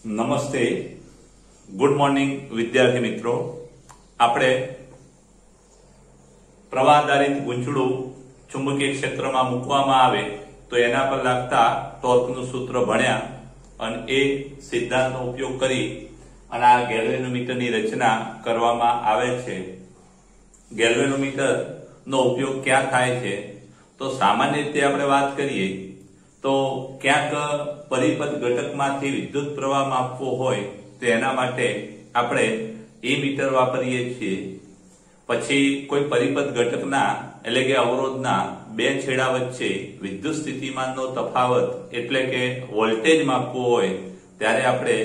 નમસ્તે, good morning વિદ્યાર્થી મિત્રો. આપણે પ્રવાહ આધારિત ગૂંચળું ચુંબકીય ક્ષેત્રમાં મૂકવામાં આવે તો એના પર લાગતા ટોર્કનું સૂત્ર ભણ્યા અને એ સિદ્ધાંતનો ઉપયોગ કરી અને આ ગેલ્વેનોમીટરની રચના કરવામાં આવે છે. ગેલ્વેનોમીટરનો ઉપયોગ ક્યાં થાય છે? તો સામાન્ય રીતે આપણે વાત કરીએ તો ક્યાંક પરિપથ ઘટકમાંથી વિદ્યુત પ્રવાહ માપવો હોય તો એના માટે આપણે એ મીટર વાપરીએ છીએ. પછી કોઈ પરિપથ ઘટકના એટલે કે અવરોધના બે છેડા વચ્ચે વિદ્યુત સ્થિતિમાનનો તફાવત એટલે કે વોલ્ટેજ માપવો હોય ત્યારે આપણે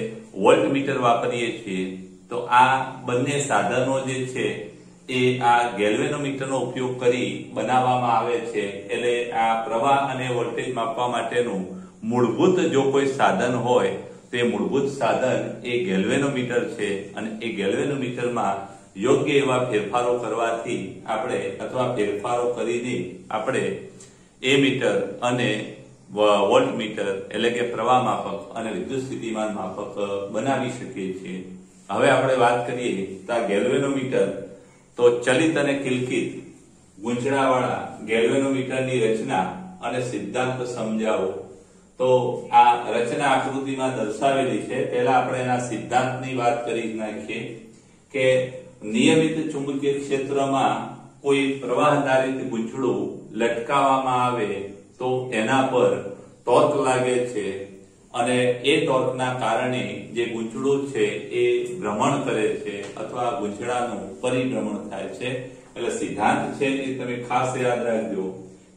વોલ્ટમીટર વાપરીએ છીએ. તો આ બંને સાધનો જે છે એ આ ગેલ્વેનોમીટરનો ઉપયોગ કરી બનાવવામાં આવે છે. એટલે આ પ્રવાહ અને વોલ્ટેજ માપવા માટેનું મૂળભૂત જો કોઈ સાધન હોય તો એ મૂળભૂત સાધન એ ગેલ્વેનોમીટર છે. અને એ ગેલ્વેનોમીટરમાં યોગ્ય એવા ફેરફારો કરવાથી આપણે અથવા ફેરફારો કરીને આપણે એ મીટર અને વોલ્ટમીટર એટલે કે પ્રવાહ માપક અને વિદ્યુત સ્થિતિમાન માપક બનાવી શકીએ છીએ. હવે આપણે વાત કરીએ તો આ ગેલ્વેનોમીટર તો ચલિત અને કિલકિત ગૂંચળાવાળા ગેલ્વેનોમીટરની રચના અને સિદ્ધાંત સમજાવો. તો આ રચના આકૃતિમાં દર્શાવેલી છે. પહેલા આપણે એના સિદ્ધાંતની વાત કરી નાખીએ કે નિયમિત ચુંબકીય ક્ષેત્રમાં કોઈ પ્રવાહ આધારિત ગૂંચળું લટકાવવામાં આવે તો એના પર ટોર્ક લાગે છે અને એ ટોર્કના કારણે જે ગૂંચળું છે એ ભ્રમણ કરે છે અથવા ગૂંચળાનું પરિભ્રમણ થાય છે. એટલે સિદ્ધાંત છે એ તમે ખાસ યાદ રાખજો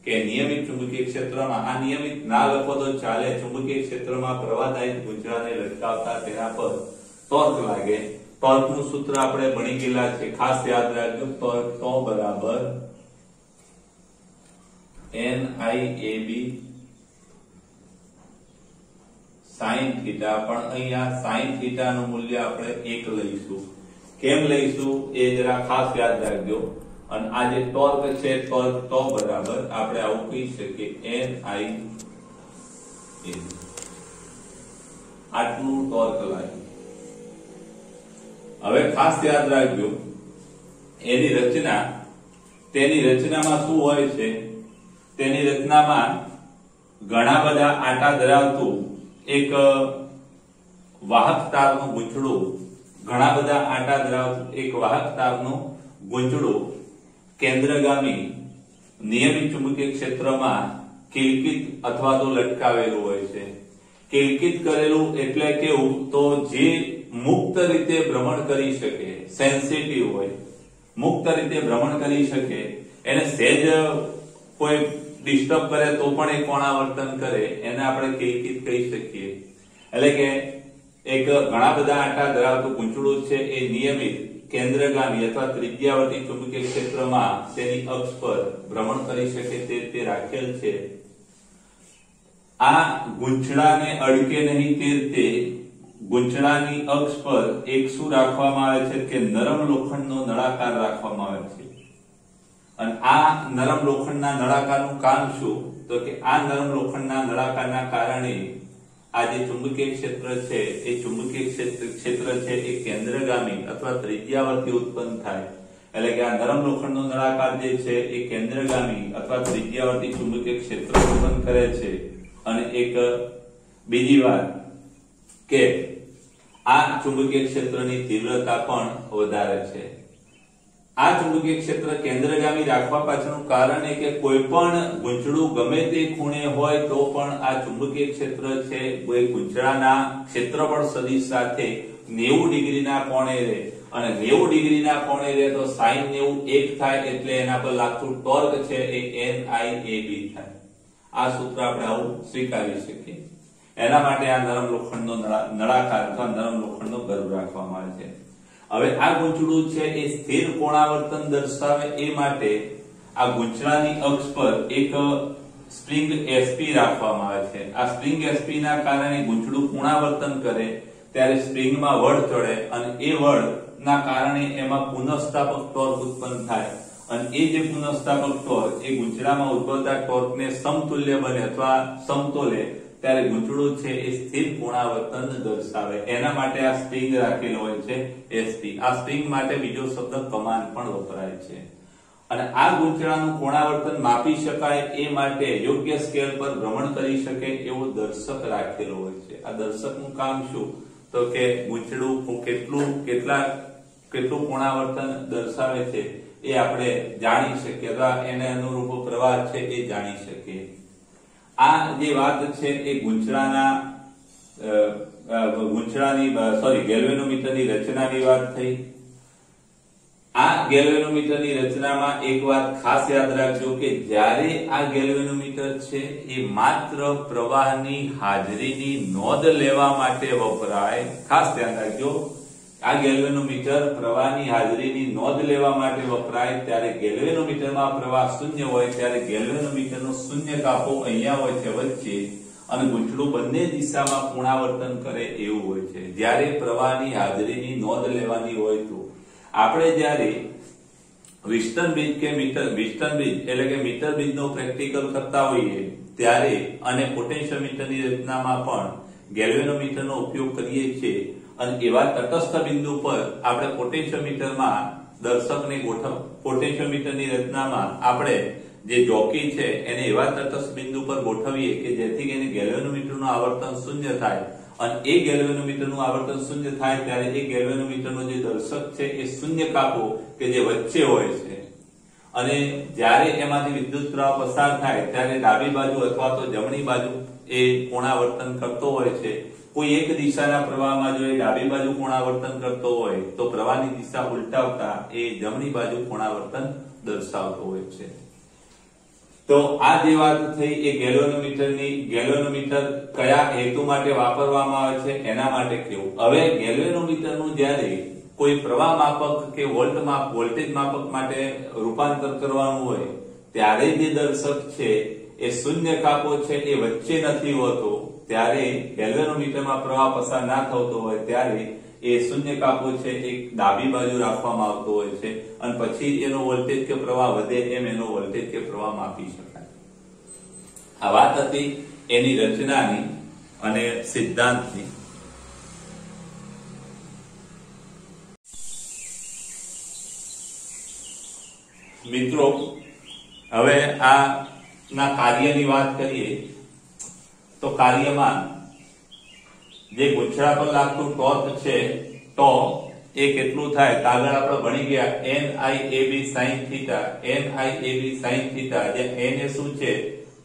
કે નિયમિત ચુંબકીય ક્ષેત્રમાં, આ નિયમિત ના લખો તો ચાલે, ચુંબકીય ક્ષેત્રમાં પ્રવાહદાયી ગૂંચળાને લટકાવતા તેના પર ટોર્ક લાગે. ટોર્કનું સૂત્ર આપણે ભણી ગયેલા છે, ખાસ યાદ રાખજો. ટોર્ક બરાબર NIAB sin થીટા. પણ અહીંયા sin થીટા નું મૂલ્ય આપણે 1 લઈશું. કેમ લઈશું એ જરા ખાસ યાદ રાખજો. અને આ જે ટોર્ક છે ટોર્ક બરાબર આપણે આવું કહી શકીએ NIAB. આટલું ટોર્ક લાગે. હવે ખાસ યાદ રાખજો એની રચના, તેની રચનામાં શું હોય છે? તેની રચનામાં ઘણા બધા આંટા ધરાવતું એક વાહક તારનું ગૂંચળું, ઘણા બધા આંટા ધરાવતું એક વાહક તારનું ગૂંચળું કેન્દ્રગામી નિયમિત ચુંબકીય ક્ષેત્રમાં કિલકિત અથવા તો લટકાવેલું હોય છે. કિલકિત કરેલું એટલે કેવું? તો જે મુક્ત રીતે ભ્રમણ કરી શકે, સેન્સિટિવ હોય, મુક્ત રીતે ભ્રમણ કરી શકે, એને સહેજ કોઈ ડિસ્ટર્બ કરે તો પણ એ કોણાવર્તન કરે, એને આપણે કિલકિત કહી શકીએ. એટલે કે એક ઘણા બધા આંટા ધરાવતું ગૂંચળું છે એ નિયમિત કેન્દ્રગામી અથવા ત્રિજ્યાવર્તી ચુંબકીય ક્ષેત્રમાં તેની અક્ષ પર ભ્રમણ કરી શકે તે રાખેલ છે. આ ગૂંચળાને અડકે નહીં તે રીતે ગૂંચળાની અક્ષ પર એક શું રાખવામાં આવે છે કે નરમ લોખંડનો નળાકાર રાખવામાં આવે છે. અને આ નરમ લોખંડના નળાકારનું કામ શું? તો કે આ નરમ લોખંડના નળાકારના કારણે આ જે ચુંબકીય ક્ષેત્ર છે એ ચુંબકીય ક્ષેત્ર છે એ કેન્દ્રગામી અથવા ત્રિજ્યાવર્તી ઉત્પન્ન થાય. એટલે કે આ નરમ લોખંડનો નળાકાર જે છે એ કેન્દ્રગામી અથવા ત્રિજ્યાવર્તી ચુંબકીય ક્ષેત્ર ઉત્પન્ન કરે છે. અને એક બીજી વાત કે આ ચુંબકીય ક્ષેત્રની તીવ્રતા પણ વધારે છે. આ ચુંબકીય ક્ષેત્ર કેન્દ્રગામી રાખવા પાછળનું કારણ એ કે કોઈ પણ ગૂંચળું ગમે તે ખૂણે હોય તો પણ આ ચુંબકીય ક્ષેત્ર છે એ ગૂંચળાના ક્ષેત્રફળ સદિશ સાથે 90 ડિગ્રીના કોણે રહે. અને 90 ડિગ્રીના કોણે રહે તો sin 90 1 થાય એટલે એના પર લાગતું ટોર્ક છે એ NIAB થાય. આ સૂત્ર આપણે આવું સ્વીકારી શકીએ. એના માટે આ નરમ લોખંડનો નળાકાર અથવા નરમ લોખંડનો ગર્ભ રાખવામાં આવે છે. હવે આ ગૂંચળું છે એ સ્થિર કોણાવર્તન દર્શાવે એ માટે આ ગૂંચળાની અક્ષ પર એક સ્પ્રિંગ SP રાખવામાં આવે છે. આ સ્પ્રિંગ SP ના કારણે ગૂંચળું કોણાવર્તન કરે ત્યારે સ્પ્રિંગમાં બળ ચડે અને એ બળના કારણે એમાં પુનઃસ્થાપક ટોર્ક ઉત્પન્ન થાય. અને એ જે પુનઃસ્થાપક ટોર્ક એ ગૂંચળામાં ઉદ્ભવતા ટોર્કને સમતુલ્ય બને અથવા સમતોલે ત્યારે ગૂંચળું છે એ સ્થિર કોણાવર્તન દર્શાવે, એના માટે આ સ્પ્રિંગ રાખેલો હોય છે SP. આ સ્પ્રિંગ માટે બીજો શબ્દ કમાન પણ વપરાય છે. અને આ ગૂંચળાનું કોણાવર્તન માપી શકાય એ માટે યોગ્ય સ્કેલ પર ભ્રમણ કરી શકે એવો દર્શક રાખેલો હોય છે. આ દર્શકનું કામ શું? તો કે ગૂંચળું કેટલું કોણાવર્તન દર્શાવે છે એ આપણે જાણી શકીએ, અથવા એને અનુરૂપ પ્રવાહ છે એ જાણી શકીએ. આ જે વાત છે એ ગેલ્વેનોમીટરની રચનાની વાત થઈ. આ ગેલ્વેનોમીટરની રચનામાં એક વાત ખાસ યાદ રાખજો કે જ્યારે આ ગેલ્વેનોમીટર છે એ માત્ર પ્રવાહની હાજરીની નોંધ લેવા માટે વપરાય. ખાસ ધ્યાન રાખજો, આ ગેલ્વેનોમીટર પ્રવાહની હાજરીની નોંધ લેવા માટે વપરાય. ત્યારે ગેલ્વેનોમીટરમાં પ્રવાહ શૂન્ય હોય ત્યારે ગેલ્વેનોમીટરનો શૂન્ય કાપો અહીંયા હોય છે વચ્ચે, અને ગૂંચળું બંને દિશામાં કોણાવર્તન કરે એવું હોય છે. જ્યારે પ્રવાહની હાજરીની નોંધ લેવાની હોય તો આપણે જ્યારે વિસ્ટન બ્રિજ કે એટલે કે મીટર બ્રિજનો પ્રેક્ટિકલ કરતા હોઈએ ત્યારે અને પોટેન્શિયોમીટરની રચનામાં પણ ગેલ્વેનોમીટરનો ઉપયોગ કરીએ છીએ. અને એવા તટસ્થ બિંદુ પર આપણે પોટેન્શિયોમીટરમાં દર્શકને પોટેન્શિયોમીટરની રચનામાં આપણે જે જોકી છે એને એવા તટસ્થ બિંદુ પર ગોઠવીએ કે જેથી કરીને ગેલ્વેનોમીટરનું આવર્તન શૂન્ય થાય. અને એ ગેલ્વેનોમીટરનું આવર્તન શૂન્ય થાય ત્યારે એ ગેલ્વેનોમીટરનો જે દર્શક છે એ શૂન્ય કાપો કે જે વચ્ચે હોય છે, અને જ્યારે એમાંથી વિદ્યુત પ્રવાહ પસાર થાય ત્યારે ડાબી બાજુ અથવા તો જમણી બાજુ એ કોણાવર્તન કરતો હોય છે. કોઈ એક દિશાના પ્રવાહમાં જો એ ડાબી બાજુ કોણાવર્તન કરતો હોય તો પ્રવાહની દિશા ઉલટાવતા એ જમણી બાજુ કોણાવર્તન દર્શાવતો હોય છે. તો આ જે વાત થઈ એ ગેલ્વેનોમીટર કયા હેતુ માટે વાપરવામાં આવે છે એના માટે કેવું. હવે ગેલ્વેનોમીટરનું જ્યારે કોઈ પ્રવાહ માપક કે વોલ્ટેજ માપક માટે રૂપાંતર કરવાનું હોય ત્યારે જે દર્શક છે એ શૂન્ય કાપો છે એ વચ્ચે નથી હોતો. ત્યારે ગેલ્વેનોમીટરમાં પ્રવાહ પસાર ના થતો હોય ત્યારે એ શૂન્ય કાપો છે એ ડાબી બાજુ રાખવામાં આવતો હોય છે, અને પછી એનો વોલ્ટેજ કે પ્રવાહ વધે એમ એનો વોલ્ટેજ કે પ્રવાહ માપી શકાય. આ વાત હતી એની રચનાની અને સિદ્ધાંતની. મિત્રો, હવે આ ના કાર્યની વાત કરીએ તો કાર્યમાં જે ગૂંચળા પર લાગતું ટોર્ક છે તો એ કેટલું થાય? આગળ આપણે ભણી ગયા NIAB sin theta. NIAB sin theta, જે n એ શું છે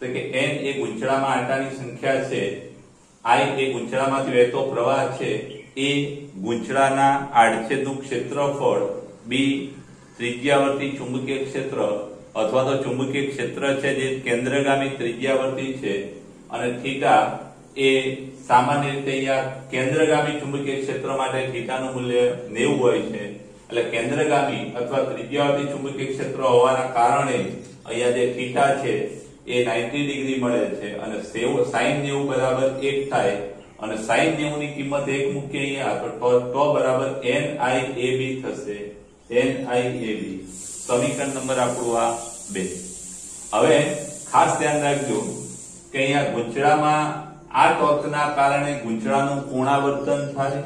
તો કે n એ ગૂંચળામાં આંટાની સંખ્યા છે, I એ ગૂંચળામાંથી વહેતો પ્રવાહ છે, એ ગૂંચળાના આડછેદનું ક્ષેત્રફળ, B ત્રિજ્યાવર્તી ચુંબકીય ક્ષેત્ર અથવા તો ચુંબકીય ક્ષેત્ર છે જે કેન્દ્રગામી ત્રિજ્યાવર્તી છે, અને થીટા એ સામાન્ય રીતે અહીંયા કેન્દ્રગામી ચુંબકીય ક્ષેત્ર માટે થીટાનું મૂલ્ય 90 હોય છે. એટલે કેન્દ્રગામી અથવા ત્રિજ્યાવર્તી ચુંબકીય ક્ષેત્ર હોવાના કારણે અહીંયા જે થીટા છે એ 90 ડિગ્રી મળે છે, અને sin 90 બરાબર 1 થાય, અને sin 90 ની કિંમત 1 મૂકીએ અહીંયા તો બરાબર NIAB થશે. NIAB સમીકરણ નંબર આપણું આ 2. હવે ખાસ ધ્યાન રાખજો કે અહીંયા ગૂંચળામાં આ ટોર્કના કારણે ગૂંચળાનું કોણાવર્તન થાય,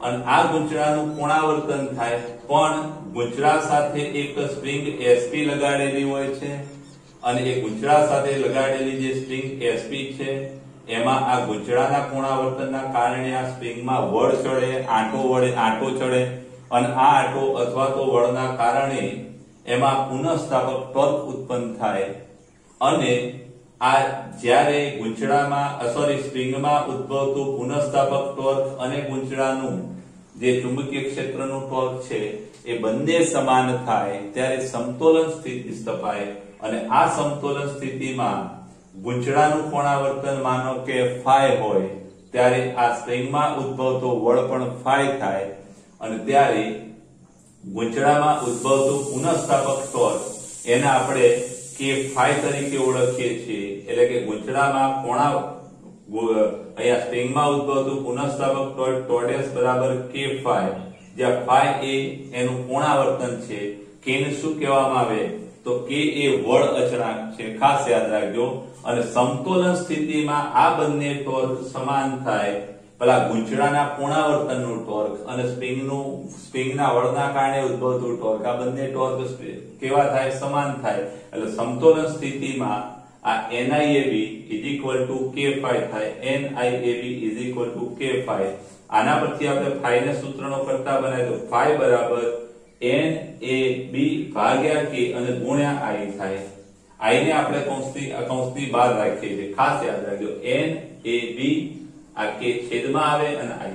અને આ ગૂંચળાનું કોણાવર્તન થાય પણ ગૂંચળા સાથે એક સ્પ્રિંગ SP લગાડેલી હોય છે, અને એ ગૂંચળા સાથે લગાડેલી જે સ્પ્રિંગ SP છે એમાં આ ગૂંચળાના કોણાવર્તનના કારણે આ સ્પ્રિંગમાં વળ ચડે, આંટો ચડે, અને આ આંટો અથવા તો વળના કારણે એમાં પુનઃસ્થાપક ટોર્ક ઉત્પન્ન થાય. અને આ જ્યારે સ્પ્રિંગમાં ઉદ્ભવતું પુનઃસ્થાપક ટોર્ક અને ગૂંચળાનું જે ચુંબકીય ક્ષેત્રનું ટોર્ક છે એ બંને સમાન થાય ત્યારે સમતોલન સ્થિતિ સ્થપાય, અને આ સમતોલન સ્થિતિમાં ગૂંચળાનું કોણાવર્તન માનો કે phi હોય ત્યારે આ સ્પ્રિંગમાં ઉદ્ભવતો બળ પણ phi થાય, અને ત્યારે ગૂંચળામાં ઉદ્ભવતું પુનઃસ્થાપક ટોર્ક એને આપણે કે phi તરીકે ઓળખીએ છીએ. એટલે કે ગૂંચળામાં અહીંયા સ્પ્રિંગમાં ઉદ્ભવતું પુનઃસ્થાપક ટોર્ક ટોર્ડેસ બરાબર k phi, જ્યાં phi એ એનું કોણાવર્તન છે. k ને શું કહેવામાં આવે? તો કે એ વળ અચળાંક છે, ખાસ યાદ રાખજો. અને સમતોલન સ્થિતિમાં આ બંને ટોર્ક સમાન થાય, પેલા ગૂંચળાના પુનરાવર્તનનું ટોર્ક અને સ્પ્રિંગના વળના કારણે ઉદ્ભવતું ટોર્ક, આ બંને ટોર્ક કેવા થાય? સમાન થાય. એટલે સમતોલન સ્થિતિમાં આ NIAB K phi થાય. NIAB K phi. આના પરથી આપણે phi ને સૂત્રનો કરતા બનાવીએ તો phi બરાબર NAB ભાગ્યા K અને ગુણ્યા I થાય. I ને આપણે કૌંસની બહાર રાખીએ છીએ, ખાસ યાદ રાખજો. NAB આ K છેદમાં આવે અને I,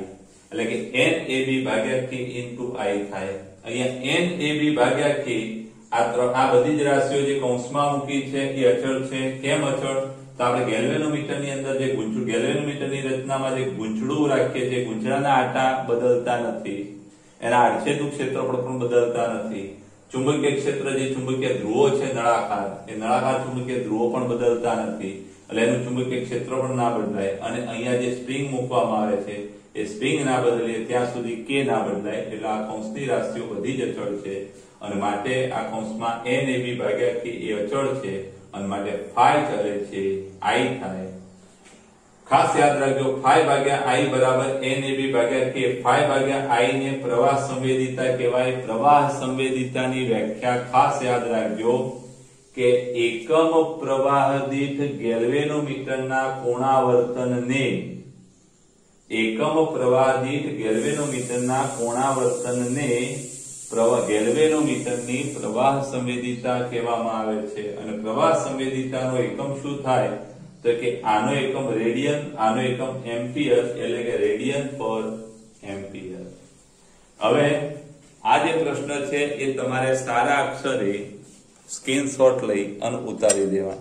એટલે કે NAB ભાગ્યા K into I થાય. અહીંયા NAB ભાગ્યા K આ બધી જ રાશિઓ જે કૌંસમાં મૂકી છે એ અચળ છે. કેમ અચળ? તો આપણે ગેલ્વેનોમીટરની અંદર જે ગેલ્વેનોમીટરની રચનામાં જે ગૂંચળું રાખીએ છીએ, ગૂંચળાના આટા બદલતા નથી, એના આડછેદનું ક્ષેત્રફળ પણ બદલતા નથી. ચુંબકીય ક્ષેત્ર જે ચુંબકીય ધ્રુવો છે નળાકાર, એ નળાકાર ચુંબકીય ધ્રુવો પણ બદલતા નથી, એટલે એનું ચુંબકીય ક્ષેત્ર પણ ના બદલાય. અને અહીંયા જે સ્પ્રિંગ મૂકવામાં આવે છે એ સ્પ્રિંગ ના બદલીએ ત્યાં સુધી K ના બદલાય. એટલે આ કૌંસની રાશિઓ બધી જ અચળ છે અને માટે આ કૌંસમાં NAB ભાગ્યા K એ અચળ છે અને માટે phi ચલે છે, I થાય. ખાસ યાદ રાખજો, phi ભાગ્યા I બરાબર NAB ભાગ્યા K. phi ભાગ્યા I ને પ્રવાહ સંવેદિતા કહેવાય. પ્રવાહ સંવેદિતાની વ્યાખ્યા ખાસ યાદ રાખજો કે એકમ પ્રવાહ દીઠ ગેલ્વેનોમીટરના કોણાવર્તનને ગેલ્વેનોમીટરની પ્રવાહ સંવેદિતા કહેવામાં આવે છે. અને પ્રવાહ સંવેદિતાનો એકમ શું થાય? તો કે આનો એકમ રેડિયન, આનો એકમ એમ્પિયર, એટલે કે રેડિયન પર એમ્પિયર. હવે આ જે પ્રશ્ન છે એ તમારે સારા અક્ષરે સ્ક્રીનશોટ લઈ અને ઉતારી દેવા.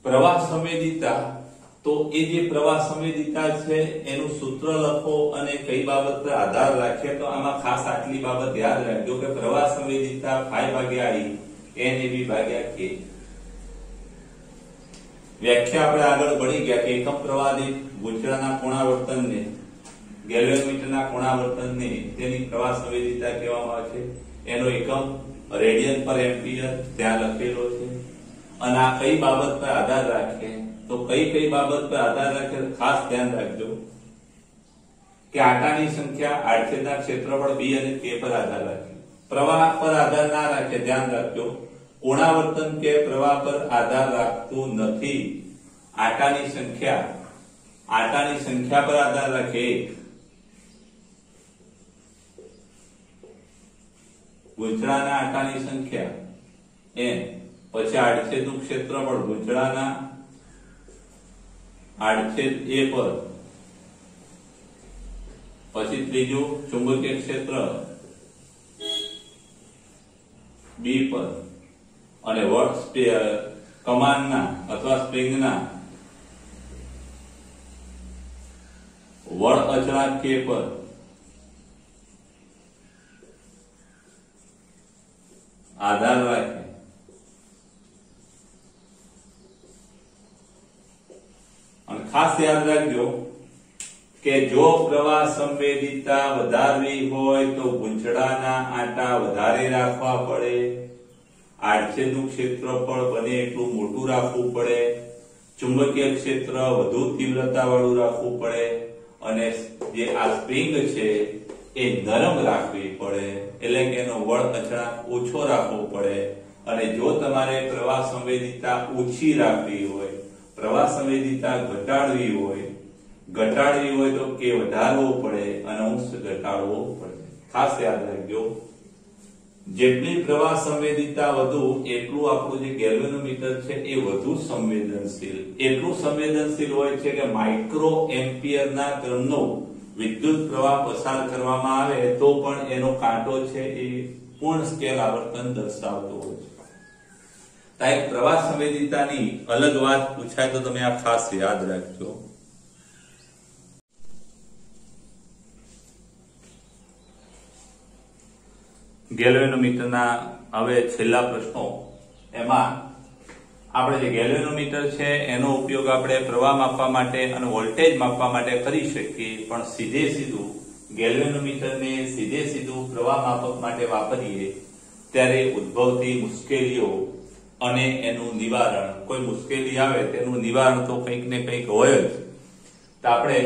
પ્રવાહ સંવેદિતા, તો એ જે પ્રવાહ સંવેદિતા છે એનું સૂત્ર લખો અને કઈ બાબત પર આધાર રાખીએ. તો આમાં ખાસ આટલી બાબત યાદ રાખજો કે પ્રવાહ સંવેદિતા phi ભાગ્યા I NAB ભાગ્યા K. વ્યાખ્યા આપણે આગળ બળી ગયા કે એકમ પ્રવાહ દીઠ ગૂંચળાના પુનરાવર્તનને, ગેલ્વેનોમીટરના પુનરાવર્તનને તેની પ્રવાહ સંવેદિતા કહેવામાં આવે છે. એનો એકમ રેડિયન પર એમ્પિયર ત્યાં લખેલો છે. અને આ કઈ બાબત પર આધાર રાખે? તો કઈ બાબત પર આધાર રાખે ખાસ ધ્યાન રાખજો કે આટાની સંખ્યા, આડછેદના ક્ષેત્રફળ B અને K પર આધાર રાખે. પ્રવાહ પર આધાર ના રાખે, ધ્યાન રાખજો. પુનરાવર્તન કે પ્રવાહ પર આધાર રાખતું નથી. આટાની સંખ્યા પર આધાર રાખે. ગૂંચળાના આટાની સંખ્યા n, પછી આડછેદનું ક્ષેત્રફળ ગૂંચળાના આડછેદ A પર, પછી ત્રીજું ચુંબકીય ક્ષેત્ર B પર અને કમાનના અથવા સ્પ્રિંગના વળ અચળાંક K પર આધાર રાખે. અને ખાસ યાદ રાખજો કે જો પ્રવાહ સંવેદિતા વધારવી હોય તો ગૂંચળાના આંટા વધારે રાખવા પડે, આડછેદનું ક્ષેત્રફળ બને એટલું મોટું રાખવું પડે, ચુંબકીય ક્ષેત્ર વધુ તીવ્રતા વાળું રાખવું પડે અને જે આ સ્પ્રિંગ છે એ નરમ રાખવી પડે, એટલે કે એનો વળ અચળાંક ઓછો રાખવો પડે. અને જો તમારે પ્રવાહ સંવેદિતા ઓછી રાખવી હોય, પ્રવાહ સંવેદિતા ઘટાડવી હોય તો K વધારવો પડે અને અંશ ઘટાડવો પડે. ખાસ યાદ રાખજો, જેટલી પ્રવાહ સંવેદિતા વધુ એટલું આપણું જે ગેલ્વેનોમીટર છે એ વધુ સંવેદનશીલ, એટલું સંવેદનશીલ હોય છે કે માઇક્રો એમ્પિયરના ક્રમનો વિદ્યુત પ્રવાહ પસાર કરવામાં આવે તો પણ એનો કાંટો છે એ પૂર્ણ સ્કેલ આવર્તન દર્શાવતો હોય છે. તો એક પ્રવાહ સંવેદિતાની અલગ વાત પૂછાય તો તમે આ ખાસ યાદ રાખજો. ગેલ્વેનોમીટરના હવે છેલ્લા પ્રશ્નો, એમાં આપણે જે ગેલ્વેનોમીટર છે એનો ઉપયોગ આપણે પ્રવાહ માપવા માટે અને વોલ્ટેજ માપવા માટે કરી શકીએ, પણ સીધું ગેલ્વેનોમીટરને સીધું પ્રવાહ માપક માટે વાપરીએ ત્યારે ઉદ્ભવતી મુશ્કેલીઓ અને એનું નિવારણ, કોઈ મુશ્કેલી આવે તેનું નિવારણ તો કંઈક ને કંઈક હોય જ. તો આપણે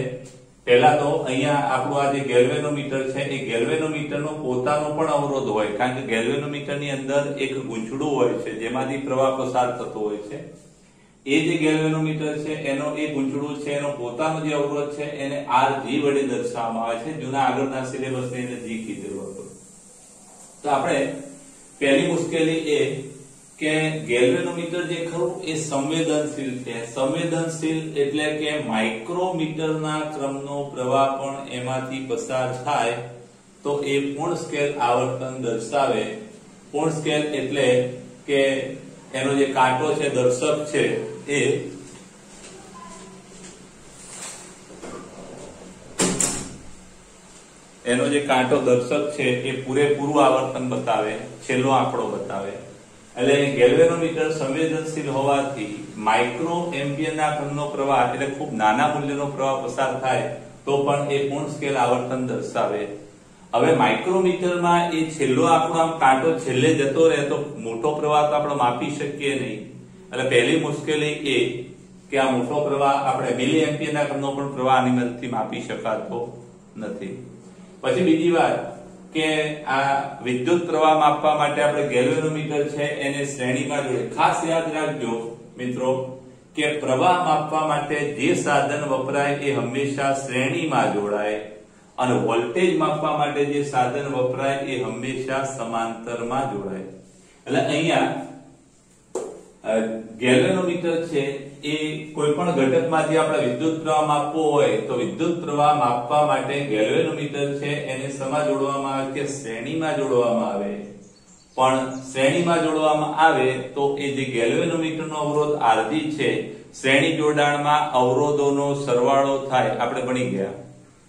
પહેલા તો અહીંયા આપણું આ જે ગેલ્વેનોમીટર છે એ ગેલ્વેનોમીટરનો પોતાનો પણ અવરોધ હોય, કારણ કે ગેલ્વેનોમીટરની અંદર એક ગૂંચળું હોય છે જેમાંથી પ્રવાહ પસાર થતો હોય છે. એ જે ગેલ્વેનોમીટર છે એનો એ ગૂંચળું છે, એનો પોતાનો જે અવરોધ છે એને RG વડે દર્શાવવામાં આવે છે. જૂના આગળના સિલેબસની અંદર G કીધેલું હતું. તો આપણે પહેલી મુશ્કેલી એ કે ગેલ્વેનોમીટર જે ખરું એ સંવેદનશીલ છે. સંવેદનશીલ એટલે કે માઇક્રોમીટરના ક્રમનો પ્રવાહ પણ એમાંથી પસાર થાય તો એ પૂર્ણ સ્કેલ આવર્તન દર્શાવે. પૂર્ણ સ્કેલ એટલે કે એનો જે કાંટો છે, દર્શક છે, એ એનો જે કાંટો દર્શક છે એ પૂરેપૂરું આવર્તન બતાવે, છેલ્લો આંકડો બતાવે. એટલે ગેલ્વેનોમીટર સંવેદનશીલ હોવાથી માઇક્રો એમ્પિયરના ક્રમનો પ્રવાહ એટલે ખૂબ નાના મૂલ્યનો પ્રવાહ પસાર થાય તો પણ એ પૂર્ણ સ્કેલ આવર્તન દર્શાવે. હવે માઇક્રોમીટરમાં એ છેલ્લો આંકડો આમ કાંટો છેલ્લે જતો રહે તો મોટો પ્રવાહ તો આપણે માપી શકીએ નહીં. એટલે પહેલી મુશ્કેલી એ કે આ મોટો પ્રવાહ આપણે મિલી એમ્પિયરના ક્રમનો પણ પ્રવાહ આની મદદથી માપી શકાતો નથી. પછી બીજી વાત કે આ વિદ્યુત પ્રવાહ માપવા માટે આપણે ગેલ્વેનોમીટર છે એને શ્રેણીમાં જોડે. ખાસ યાદ રાખજો મિત્રો કે પ્રવાહ માપવા માટે જે સાધન વપરાય એ હંમેશા શ્રેણીમાં જોડાય અને વોલ્ટેજ માપવા માટે જે સાધન વપરાય એ હંમેશા સમાંતરમાં જોડાય. એટલે અહીંયા ગેલ્વેનોમીટર છે એ કોઈ પણ ઘટકમાંથી આપણે વિદ્યુત પ્રવાહ માપવો હોય તો વિદ્યુત પ્રવાહ માપવા માટે ગેલ્વેનોમીટર છે એને શેમાં જોડવામાં આવે કે શ્રેણીમાં જોડવામાં આવે. પણ શ્રેણીમાં જોડવામાં આવે તો એ જે ગેલ્વેનોમીટરનો અવરોધ RG છે, શ્રેણી જોડાણમાં અવરોધોનો સરવાળો થાય, આપણે ભણી ગયા.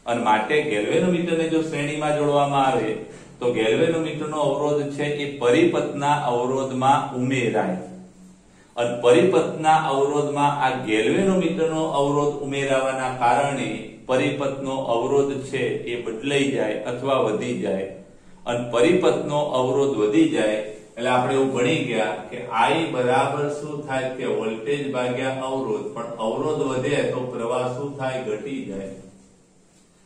અને માટે ગેલ્વેનોમીટરને જો શ્રેણીમાં જોડવામાં આવે તો ગેલ્વેનોમીટરનો અવરોધ છે એ પરિપથના અવરોધમાં ઉમેરાય. અને પરિપથના અવરોધમાં આ ગેલ્વેનોમીટરનો અવરોધ ઉમેરાવાના કારણે પરિપથનો અવરોધ છે એ બદલાઈ જાય અથવા વધી જાય. અને પરિપથનો અવરોધ વધી જાય એટલે આપણે એવું ભણી ગયા કે I બરાબર શું થાય કે વોલ્ટેજ ભાગ્યા અવરોધ. પણ અવરોધ વધે તો પ્રવાહ શું થાય? ઘટી જાય.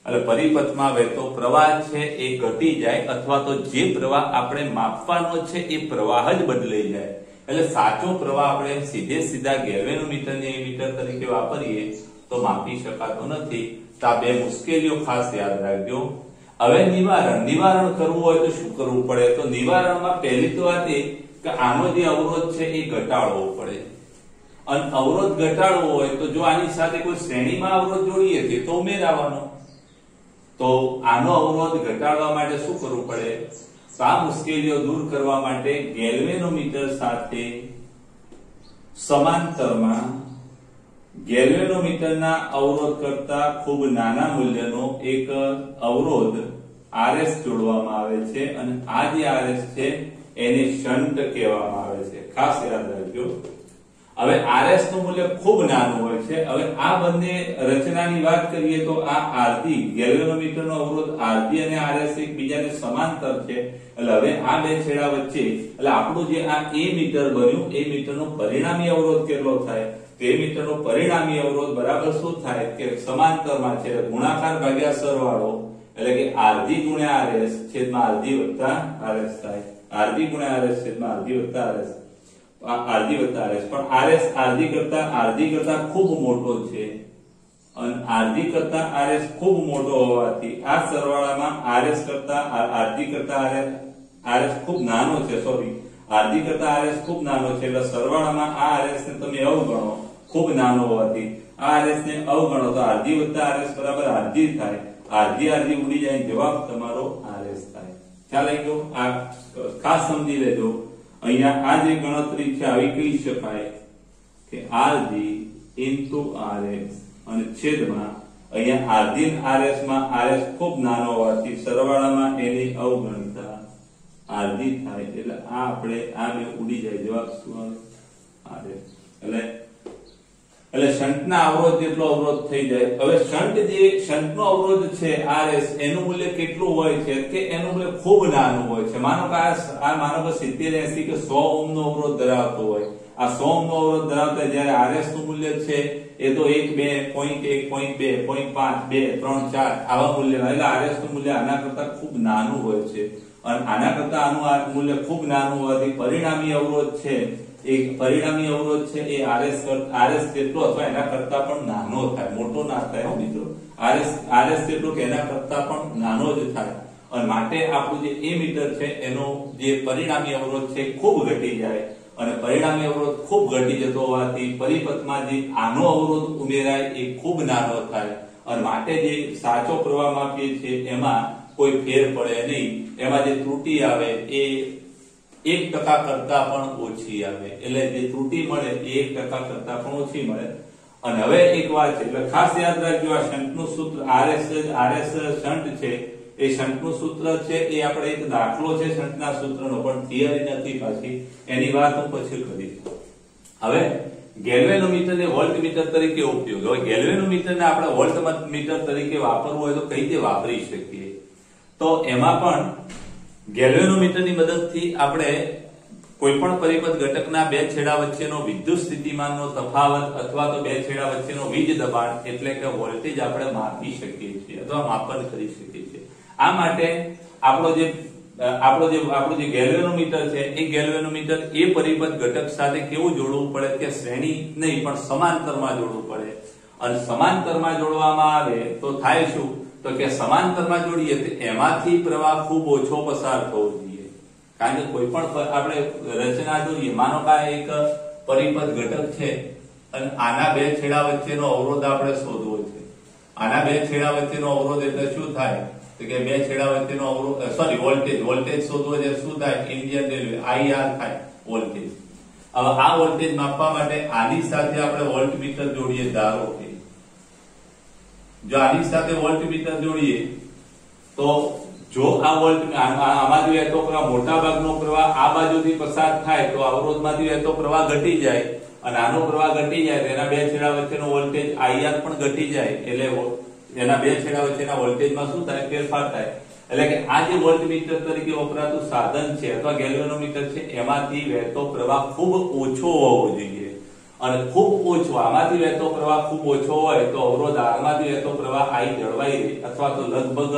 એટલે પરિપથમાં વહેતો પ્રવાહ છે એ ઘટી જાય અથવા તો જે પ્રવાહ આપણે માપવાનો છે એ પ્રવાહ જ બદલાઈ જાય. એટલે સાચો પ્રવાહ આપણે સીધા ગેલ્વેનોમીટરને મીટર તરીકે વાપરીએ તો માપી શકાતો નથી. તો આ બે મુશ્કેલીઓ ખાસ યાદ રાખજો. હવે નિવારણ કરવું હોય તો શું કરવું પડે? તો નિવારણમાં પહેલી તો વાત એ કે આનો જે અવરોધ છે એ ઘટાડવો પડે. અને અવરોધ ઘટાડવો હોય તો જો આની સાથે કોઈ શ્રેણીમાં અવરોધ જોડીએ તો ઉમેરાવાનો. તો આનો અવરોધ ઘટાડવા માટે શું કરવું પડે? આ મુશ્કેલીઓ દૂર કરવા માટે ગેલ્વેનોમીટર સાથે સમાંતરમાં ગેલ્વેનોમીટરના અવરોધ કરતા ખૂબ નાના મૂલ્યનો એક અવરોધ RS જોડવામાં આવે છે. અને આ જે RS છે એને શન્ટ કહેવામાં આવે છે. ખાસ યાદ રાખજો. હવે RS નું મૂલ્ય ખૂબ નાનું હોય છે. હવે આ બંને રચનાની વાત કરીએ તો આ RG ગેલ્વેનોમીટરનો અવરોધ RG અને RS એકબીજાને સમાંતર છે. એટલે હવે આ બે છેડા વચ્ચે એટલે આપણું જે આ A મીટર બન્યું, એ મીટરનો પરિણામી અવરોધ કેટલો થાય? તો એ મીટરનો પરિણામી અવરોધ બરાબર શું થાય કે સમાંતરમાં છે ગુણાકાર ભાગ્યા સરવાળો. એટલે કે RG ગુણ્યા RS છેદમાં RG વત્તા RS થાય. RG ગુણ્યા RS છેદમાં RG વત્તા RS. RG વત્તા RS. પણ RG કરતા ખૂબ મોટો છે. અને RG કરતા RS ખૂબ મોટો હોવાથી આ સરવાળામાં RG કરતા RS ખૂબ નાનો છે. RG કરતા RS ખૂબ નાનો છે એટલે સરવાળામાં આ RS ને તમે અવગણો. ખૂબ નાનો હોવાથી આ RS ને અવગણો તો RG વત્તા RS બરાબર RG થાય. RG ઉડી જાય, જવાબ તમારો RS થાય. ખ્યાલ આવી ગયો? આ ખાસ સમજી લેજો. અહીંયા આ જે ગણતરી છે આવી કહી શકાય કે RG into RS અને છેદમાં અહીંયા RG અને RS માં RS ખૂબ નાનો હોવાથી સરવાળામાં એની અવગણતા RG થાય. એટલે આ આપણે આ બે ઉડી જાય, જવાબ શું આવે? RS. એટલે એટલે શંટના અવરોધ જેટલો અવરોધ થઈ જાય. હવે શંટનો અવરોધ છે RS એનું મૂલ્ય કેટલું હોય છે કે એનું મૂલ્ય ખૂબ નાનું હોય છે. માનો કે આ માનો કે 70 80 કે 100 ઓહ્મનો અવરોધ ધરાવતો હોય. આ 100 ઓહ્મનો અવરોધ ધરાવતા જ્યારે RS નું મૂલ્ય છે એ તો 1 2 0.1 0.2 0.5 2 3 4 આવા મૂલ્ય, એટલે RS નું મૂલ્ય આના કરતા ખૂબ નાનું હોય છે. અને આના કરતા આનું મૂલ્ય ખૂબ નાનું હોવાથી પરિણામી અવરોધ છે એ RS જેટલો અથવા એના કરતા પણ નાનો થાય, મોટો ના થાય મિત્રો. RS જેટલો કે એના કરતા પણ નાનો જ થાય. અને માટે આપણું જે એમીટર છે એનો જે પરિણામી અવરોધ છે ખૂબ ઘટી જાય. અને પરિણામી અવરોધ ખૂબ ઘટી જતો હોવાથી પરિપથમાં જે આનો અવરોધ ઉમેરાય એ ખૂબ નાનો થાય. અને માટે જે સાચો પ્રવાહ માપીએ છીએ એમાં કોઈ ફેર પડે નહીં. એમાં જે ત્રુટી આવે એ 1% કરતા પણ ઓછી આવે. એટલે જે ત્રુટી મળે એ 1% કરતા પણ ઓછી મળે. અને હવે એક વાત છે, એટલે ખાસ યાદ રાખજો, આ શંટનું સૂત્ર RS શંટ છે એ શંટનું સૂત્ર છે એ આપણે એક દાખલો છે શંટના સૂત્રનો, પણ થિયરી નથી પાછી, એની વાત હું પછી કરીશ. હવે ગેલ્વેનોમીટરને વોલ્ટમીટર તરીકે ઉપયોગ. હવે ગેલ્વેનોમીટરને આપણે વોલ્ટમીટર તરીકે વાપરવું હોય તો કઈ રીતે વાપરી શકીએ? તો એમાં પણ ગેલ્વેનોમીટરની મદદથી આપણે કોઈ પણ પરિપથ ઘટકના બે છેડા વચ્ચેનો વિદ્યુત સ્થિતિમાનનો તફાવત અથવા તો બે છેડા વચ્ચેનો વીજ દબાણ એટલે કે વોલ્ટેજ આપણે માપી શકીએ છીએ અથવા માપન કરી શકીએ છીએ. આ માટે આપણું જે ગેલ્વેનોમીટર છે એ ગેલ્વેનોમીટર એ પરિપથ ઘટક સાથે કેવું જોડવું પડે કે શ્રેણી નહીં પણ સમાંતરમાં જોડવું પડે. અને સમાંતરમાં જોડવામાં આવે તો થાય શું? તો કે સમાંતરમાં જોડીએ તો એમાંથી પ્રવાહ ખૂબ ઓછો પસાર થવો જોઈએ. કારણ કે કોઈ પણ આપણે રચના જોઈએ, માનો કે એક પરિપથ ઘટક છે અને આના બે છેડા વચ્ચેનો અવરોધ આપણે શોધવો છે. આના બે છેડા વચ્ચેનો અવરોધ એટલે શું થાય? તો કે બે છેડા વચ્ચેનો અવરોધ વોલ્ટેજ શોધવો છે. શું થાય? ઇન્ડિયન રેલવે IR થાય વોલ્ટેજ. હવે આ વોલ્ટેજ માપવા માટે આની સાથે આપણે વોલ્ટમીટર જોડીએ. ધારો કે જો આની સાથે વોલ્ટમીટર જોડીએ તો જો આ આમાંથી વહેતો પ્રવાહ મોટા ભાગનો પ્રવાહ આ બાજુથી પસાર થાય તો અવરોધમાંથી વહેતો પ્રવાહ ઘટી જાય. અને આનો પ્રવાહ ઘટી જાય તો એના બે છેડા વચ્ચેનો વોલ્ટેજ IR પણ ઘટી જાય. એટલે એના બે છેડા વચ્ચેના વોલ્ટેજમાં શું થાય? ફેરફાર થાય. એટલે કે આ જે વોલ્ટમીટર તરીકે વપરાતું સાધન છે અથવા ગેલ્વેનોમીટર છે એમાંથી વહેતો પ્રવાહ ખૂબ ઓછો હોવો જોઈએ. અને ખૂબ ઓછો, આમાંથી વહેતો પ્રવાહ ખૂબ ઓછો હોય તો અવરોધ R માંથી વહેતો પ્રવાહ I જળવાઈ રહે અથવા તો લગભગ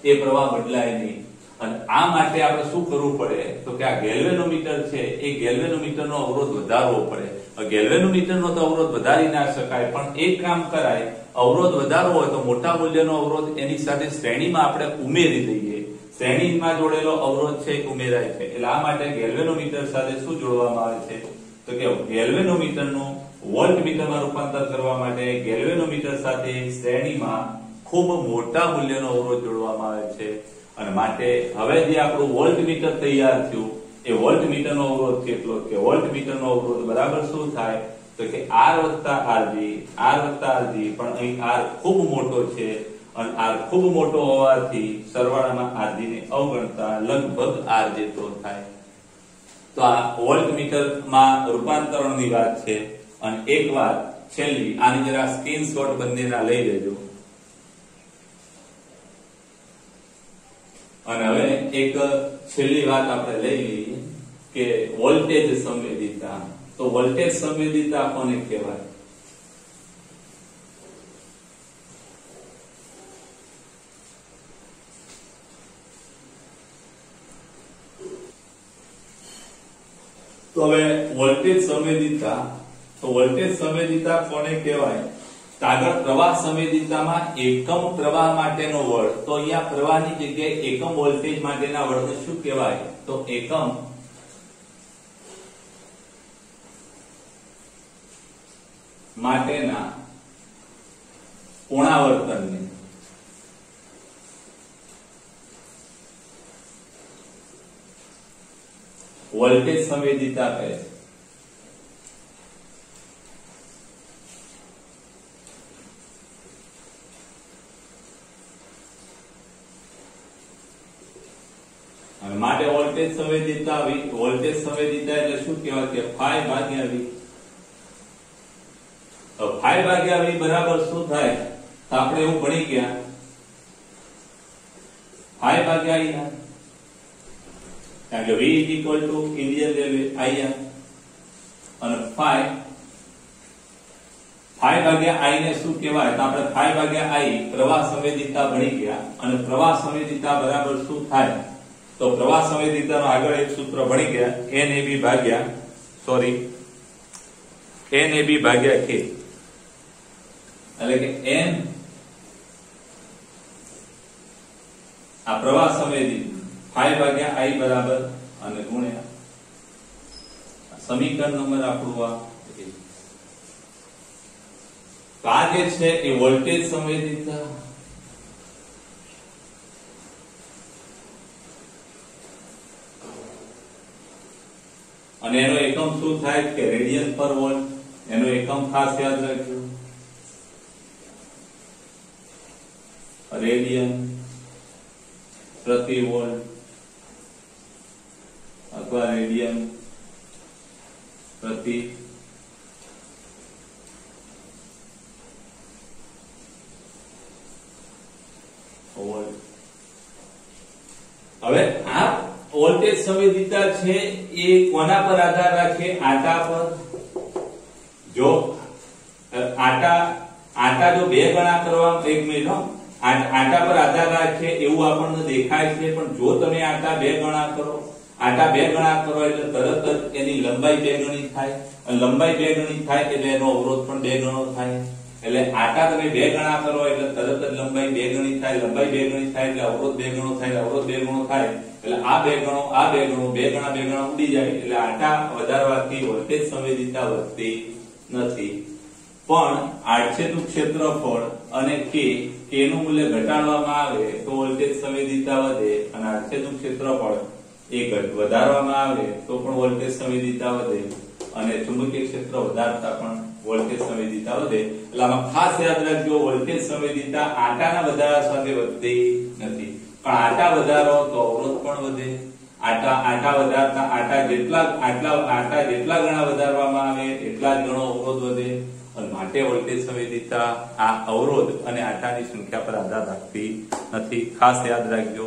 એ પ્રવાહ બદલાય નહીં. અને આ માટે આપણે શું કરવું પડે? તો કે આ ગેલ્વેનોમીટર છે એ ગેલ્વેનોમીટરનો અવરોધ વધારવો પડે. ગેલ્વેનોમીટરનો તો અવરોધ વધારી ના શકાય, પણ એક કામ કરાય, અવરોધ વધારવો હોય તો મોટા મૂલ્યનો અવરોધ એની સાથે શ્રેણીમાં આપણે ઉમેરી દઈએ. શ્રેણીમાં જોડેલો અવરોધ છે ઉમેરાય છે. એટલે આ માટે ગેલ્વેનોમીટર સાથે શું જોડવામાં આવે છે? તો કે ગેલ્વેનોમીટરનું વોલ્ટમીટરમાં રૂપાંતર કરવા માટે ગેલ્વેનોમીટર સાથે શ્રેણીમાં ખૂબ મોટા મૂલ્યનો અવરોધ જોડવામાં આવે છે. અને માટે હવે જે આપણું વોલ્ટમીટર તૈયાર થયું એ વોલ્ટમીટરનો અવરોધ કેટલો? કે વોલ્ટમીટરનો અવરોધ બરાબર શું થાય? તો કે R વત્તા RG, પણ અહીં R ખૂબ મોટો છે અને R ખૂબ મોટો હોવાથી સરવાળામાં RG ને અવગણતા લગભગ R જેટલો થાય. તો આ વોલ્ટમીટરમાં રૂપાંતરણની વાત છે. અને એક વાત છેલ્લી, આની જરા સ્ક્રીનશોટ બંનેના લઈ લેજો. અને હવે એક છેલ્લી વાત આપણે લઈ લઈએ કે વોલ્ટેજ સંવેદિતા. તો વોલ્ટેજ સંવેદિતા કોને કહેવાય? તો હવે વોલ્ટેજ સંવેદિતા કોને કહેવાય? આગળ પ્રવાહ સંવેદિતામાં એકમ પ્રવાહ માટેનો બળ, તો અહીંયા પ્રવાહની જગ્યાએ એકમ વોલ્ટેજ માટેના બળને શું કહેવાય? તો એકમ માટેના પુનરાવર્તનને વોલ્ટેજ સંવેદિતા કહે છે. અને માટે વોલ્ટેજ સંવેદિતા એટલે શું કહેવાય? કે phi ભાગ્યા V. તો 5 ભાગ્યા v બરાબર શું થાય? તો આપણે એવું ભણી ગયા 5 ભાગ્યા i ના, કારણ કે v ઇન્ડિયન રેલવે IR અને 5 ભાગ્યા i ને શું કહેવાય? તો આપણે 5 ભાગ્યા i પ્રવાહ સંવેદિતા ભણી ગયા અને પ્રવાહ સંવેદિતા બરાબર શું થાય? તો પ્રવાહ સંવેદિતાનો આગળ એક સૂત્ર ભણી ગયા NAB ભાગ્યા k, એટલે કે n આ પ્રવાહ સંવેદિત 5 ભાગ્યા i બરાબર અને ગુણ્યા સમીકરણ નંબર આપણું આ જે છે એ વોલ્ટેજ સંવેદિતા અને એનો એકમ શું થાય કે રેડિયન પર વોલ્ટ. એનો એકમ ખાસ યાદ રાખજો, રેડિયન પ્રતિ વોલ્ટ અથવા રેડિયન પ્રતિ વોલ્ટ. હવે આ વોલ્ટેજ સંવેદિતા છે એ કોના પર આધાર રાખે? આટા પર. જો આટા જો બે ગણા કરવા, એક મિનિટ હો, આટા પર આધાર રાખે એવું આપણને દેખાય છે, પણ જો તમે આટા બે ગણા કરો એટલે તરત જ એની લંબાઈ બે ગણી થાય, અને લંબાઈ બે ગણી થાય એટલે એનો અવરોધ પણ બે ગણો થાય. એટલે આટા તમે બે ગણા કરો એટલે તરત જ લંબાઈ બે ગણી થાય, લંબાઈ બે ગણી થાય એટલે અવરોધ બે ગણો થાય, અવરોધ બે ગણો થાય એટલે આ બે ગણો બે ગણા ઉડી જાય. એટલે આટા વધારવાથી વોલ્ટેજ સંવેદિતા વધતી નથી, પણ આડછેદનું ક્ષેત્રફળ અને k નું મૂલ્ય ઘટાડવામાં આવે તો વોલ્ટેજ સંવેદિતા વધે, અને આડછેદનું ક્ષેત્રફળ એ વધારવામાં આવે તો પણ વોલ્ટેજ સંવેદિતા વધે, અને ચુંબકીય ક્ષેત્ર વધારતા પણ વોલ્ટેજ સંવેદિતા વધે. એટલે આમાં ખાસ યાદ રાખજો, વોલ્ટેજ સંવેદિતા આટાના વધારા સાથે વધતી નથી, પણ આટા વધારો તો અવરોધ પણ વધે. આટા વધારતા આટા જેટલા ગણા વધારવામાં આવે એટલા જ ગણો અવરોધ વધે, અને માટે વોલ્ટેજ સંવેદિતા આ અવરોધ અને આટાની સંખ્યા પર આધાર રાખતી નથી. ખાસ યાદ રાખજો.